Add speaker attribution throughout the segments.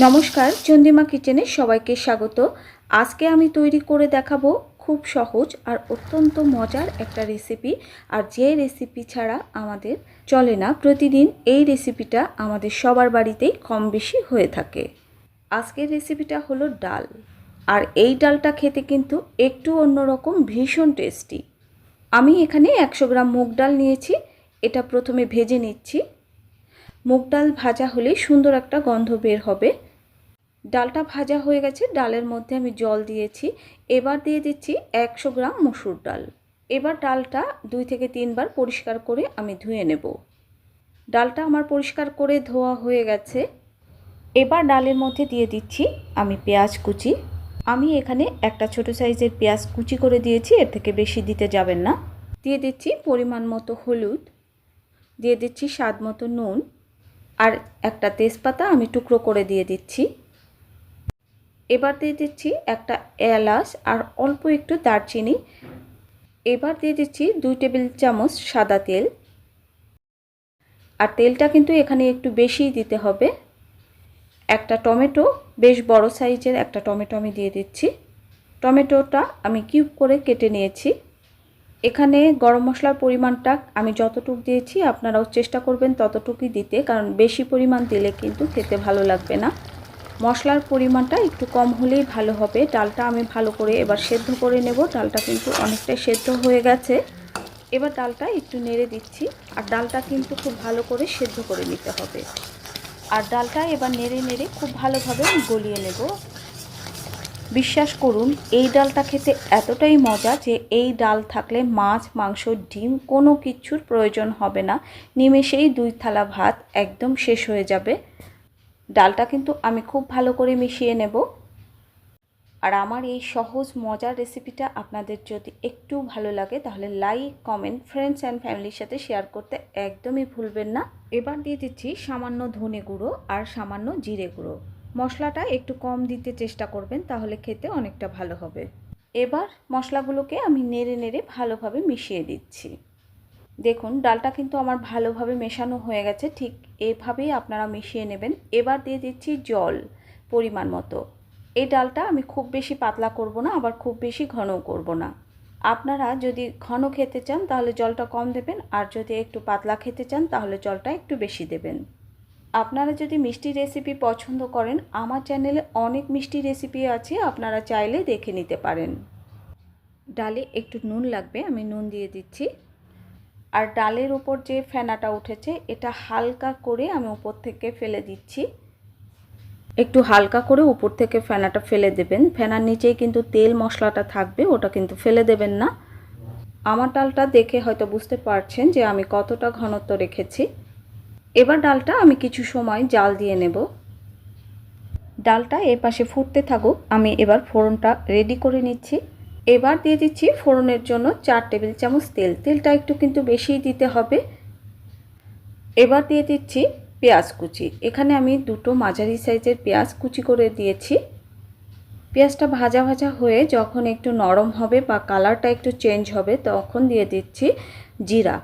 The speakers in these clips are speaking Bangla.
Speaker 1: নমস্কার, চন্দ্রিমা কিচেনে সবাইকে স্বাগত। আজকে আমি তৈরি করে দেখাবো খুব সহজ আর অত্যন্ত মজার একটা রেসিপি। আর যে রেসিপি ছাড়া আমাদের চলে না, প্রতিদিন এই রেসিপিটা আমাদের সবার বাড়িতেই কম বেশি হয়ে থাকে। আজকের রেসিপিটা হলো ডাল। আর এই ডালটা খেতে কিন্তু একটু অন্যরকম, ভীষণ টেস্টি। আমি এখানে 100 গ্রাম মুগ ডাল নিয়েছি। এটা প্রথমে ভেজে নিচ্ছি। মুগ ডাল ভাজা হলে সুন্দর একটা গন্ধ বের হবে। ডালটা ভাজা হয়ে গেছে, ডালের মধ্যে আমি জল দিয়েছি। এবার দিয়ে দিচ্ছি 100 গ্রাম মসুর ডাল। এবার ডালটা 2 থেকে 3 বার পরিষ্কার করে আমি ধুয়ে নেব। ডালটা আমার পরিষ্কার করে ধোয়া হয়ে গেছে। এবার ডালের মধ্যে দিয়ে দিচ্ছি আমি পেঁয়াজ কুচি। আমি এখানে একটা ছোট সাইজের পেঁয়াজ কুচি করে দিয়েছি, এর থেকে বেশি দিতে যাবেন না। দিয়ে দিচ্ছি পরিমাণ মতো হলুদ, দিয়ে দিচ্ছি স্বাদ মতো নুন, আর একটা তেজপাতা আমি টুকরো করে দিয়ে দিচ্ছি। এবার দিয়ে দিচ্ছি একটা এলাচ আর অল্প একটু দারচিনি। এবার দিয়ে দিচ্ছি 2 টেবিল চামচ সাদা তেল। আর তেলটা কিন্তু এখানে একটু বেশিই দিতে হবে। একটা টমেটো, বেশ বড় সাইজের একটা টমেটো আমি দিয়ে দিচ্ছি। টমেটোটা আমি কিউব করে কেটে নিয়েছি। এখানে গরম মশলার পরিমাণটা আমি যতটুকু দিয়েছি আপনারাও চেষ্টা করবেন ততটুকুই দিতে, কারণ বেশি পরিমাণ দিলে কিন্তু খেতে ভালো লাগবে না। মশলার পরিমাণটা একটু কম হলেই ভালো হবে। ডালটা আমি ভালো করে এবার সেদ্ধ করে নেব। ডালটা কিন্তু অনেকটাই সেদ্ধ হয়ে গেছে। এবার ডালটা একটু নেড়ে দিচ্ছি। আর ডালটা কিন্তু খুব ভালো করে সেদ্ধ করে নিতে হবে। আর ডালটা এবার নেড়ে নেড়ে খুব ভালোভাবে গলিয়ে নেব। বিশ্বাস করুন, এই ডালটা খেতে এতটাই মজা যে এই ডাল থাকলে মাছ, মাংস, ডিম কোনো কিছুর প্রয়োজন হবে না। নিমেষেই 2 থালা ভাত একদম শেষ হয়ে যাবে। ডালটা কিন্তু আমি খুব ভালো করে মিশিয়ে নেব। আর আমার এই সহজ মজার রেসিপিটা আপনাদের যদি একটু ভালো লাগে তাহলে লাইক, কমেন্ট, ফ্রেন্ডস অ্যান্ড ফ্যামিলির সাথে শেয়ার করতে একদমই ভুলবেন না। এবার দিয়ে দিচ্ছি সামান্য ধনে গুঁড়ো আর সামান্য জিরে গুঁড়ো। মশলাটা একটু কম দিতে চেষ্টা করবেন, তাহলে খেতে অনেকটা ভালো হবে। এবার মশলাগুলোকে আমি নেড়ে নেড়ে ভালোভাবে মিশিয়ে দিচ্ছি। দেখুন, ডালটা কিন্তু আমার ভালোভাবে মেশানো হয়ে গেছে। ঠিক এভাবেই আপনারা মিশিয়ে নেবেন। এবার দিয়ে দিচ্ছি জল পরিমাণ মতো। এই ডালটা আমি খুব বেশি পাতলা করব না, আবার খুব বেশি ঘনও করব না। আপনারা যদি ঘন খেতে চান তাহলে জলটা কম দেবেন, আর যদি একটু পাতলা খেতে চান তাহলে জলটা একটু বেশি দেবেন। আপনারা যদি মিষ্টি রেসিপি পছন্দ করেন, আমার চ্যানেলে অনেক মিষ্টি রেসিপি আছে, আপনারা চাইলে দেখে নিতে পারেন। ডালে একটু নুন লাগবে, আমি নুন দিয়ে দিচ্ছি। আর ডালের উপর যে ফেনাটা উঠেছে এটা হালকা করে আমি উপর থেকে ফেলে দিচ্ছি। একটু হালকা করে উপর থেকে ফেনাটা ফেলে দেবেন। ফেনার নিচেই কিন্তু তেল মশলাটা থাকবে, ওটা কিন্তু ফেলে দেবেন না। আমার ডালটা দেখে হয়তো বুঝতে পারছেন যে আমি কতটা ঘনত্ব রেখেছি। এবার ডালটা আমি কিছু সময় জাল দিয়ে নেব। ডালটা এর পাশে ফুটতে থাকুক, আমি এবার ফোড়নটা রেডি করে নিচ্ছি। এবার দিয়ে দিচ্ছি ফোড়নের জন্য 4 টেবিল চামচ তেল। তেলটা একটু কিন্তু বেশিই দিতে হবে। এবার দিয়ে দিচ্ছি পেঁয়াজ কুচি। এখানে আমি 2টো মাঝারি সাইজের পেঁয়াজ কুচি করে দিয়েছি। পেঁয়াজটা ভাজা ভাজা হয়ে যখন একটু নরম হবে বা কালারটা একটু চেঞ্জ হবে তখন দিয়ে দিচ্ছি জিরা।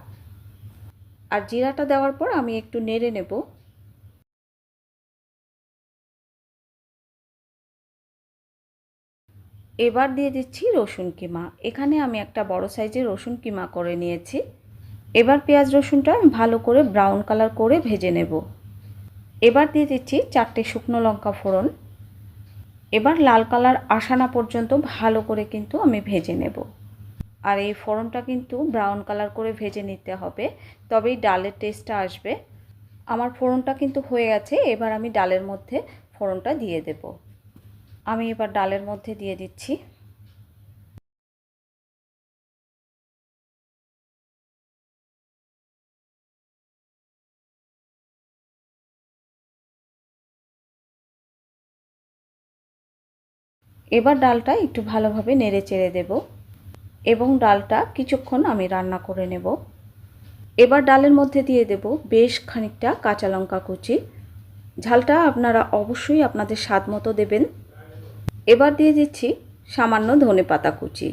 Speaker 1: আর জিরাটা দেওয়ার পর আমি একটু নেড়ে নেব। এবার দিয়ে দিচ্ছি রসুন কিমা। এখানে আমি একটা বড় সাইজের রসুন কিমা করে নিয়েছি। এবার পেঁয়াজ রসুনটা আমি ভালো করে ব্রাউন কালার করে ভেজে নেব। এবার দিয়ে দিচ্ছি 4টে শুকনো লঙ্কা ফোড়ন। এবার লাল কালার আসা না পর্যন্ত ভালো করে কিন্তু আমি ভেজে নেব। আর এই ফোড়নটা কিন্তু ব্রাউন কালার করে ভেজে নিতে হবে, তবেই ডালের টেস্টটা আসবে। আমার ফোড়নটা কিন্তু হয়ে গেছে। এবার আমি ডালের মধ্যে ফোড়নটা দিয়ে দেব। আমি এবার ডালের মধ্যে দিয়ে দিচ্ছি। এবার ডালটা একটু ভালোভাবে নেড়ে চেড়ে দেব এবং ডালটা কিছুক্ষণ আমি রান্না করে নেব। এবার ডালের মধ্যে দিয়ে দেব বেশ খানিকটা কাঁচা লঙ্কা কুচি। ঝালটা আপনারা অবশ্যই আপনাদের স্বাদ মতো দেবেন। এবার দিয়ে দিচ্ছি সামান্য ধনেপাতা কুচি।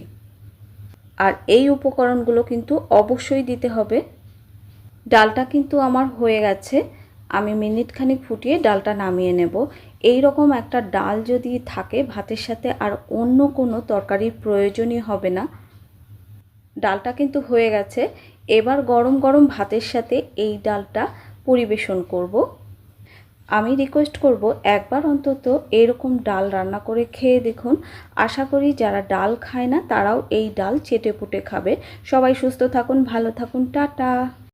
Speaker 1: আর এই উপকরণগুলো কিন্তু অবশ্যই দিতে হবে। ডালটা কিন্তু আমার হয়ে গেছে। আমি মিনিট খানিক ফুটিয়ে ডালটা নামিয়ে নেব। এই রকম একটা ডাল যদি থাকে ভাতের সাথে আর অন্য কোনো তরকারির প্রয়োজনই হবে না। ডালটা কিন্তু হয়ে গেছে। এবার গরম গরম ভাতের সাথে এই ডালটা পরিবেশন করব। আমি রিকোয়েস্ট করব একবার অন্তত এরকম ডাল রান্না করে খেয়ে দেখুন। আশা করি যারা ডাল খায় না তারাও এই ডাল চেটেপুটে খাবে। সবাই সুস্থ থাকুন, ভালো থাকুন, টাটা।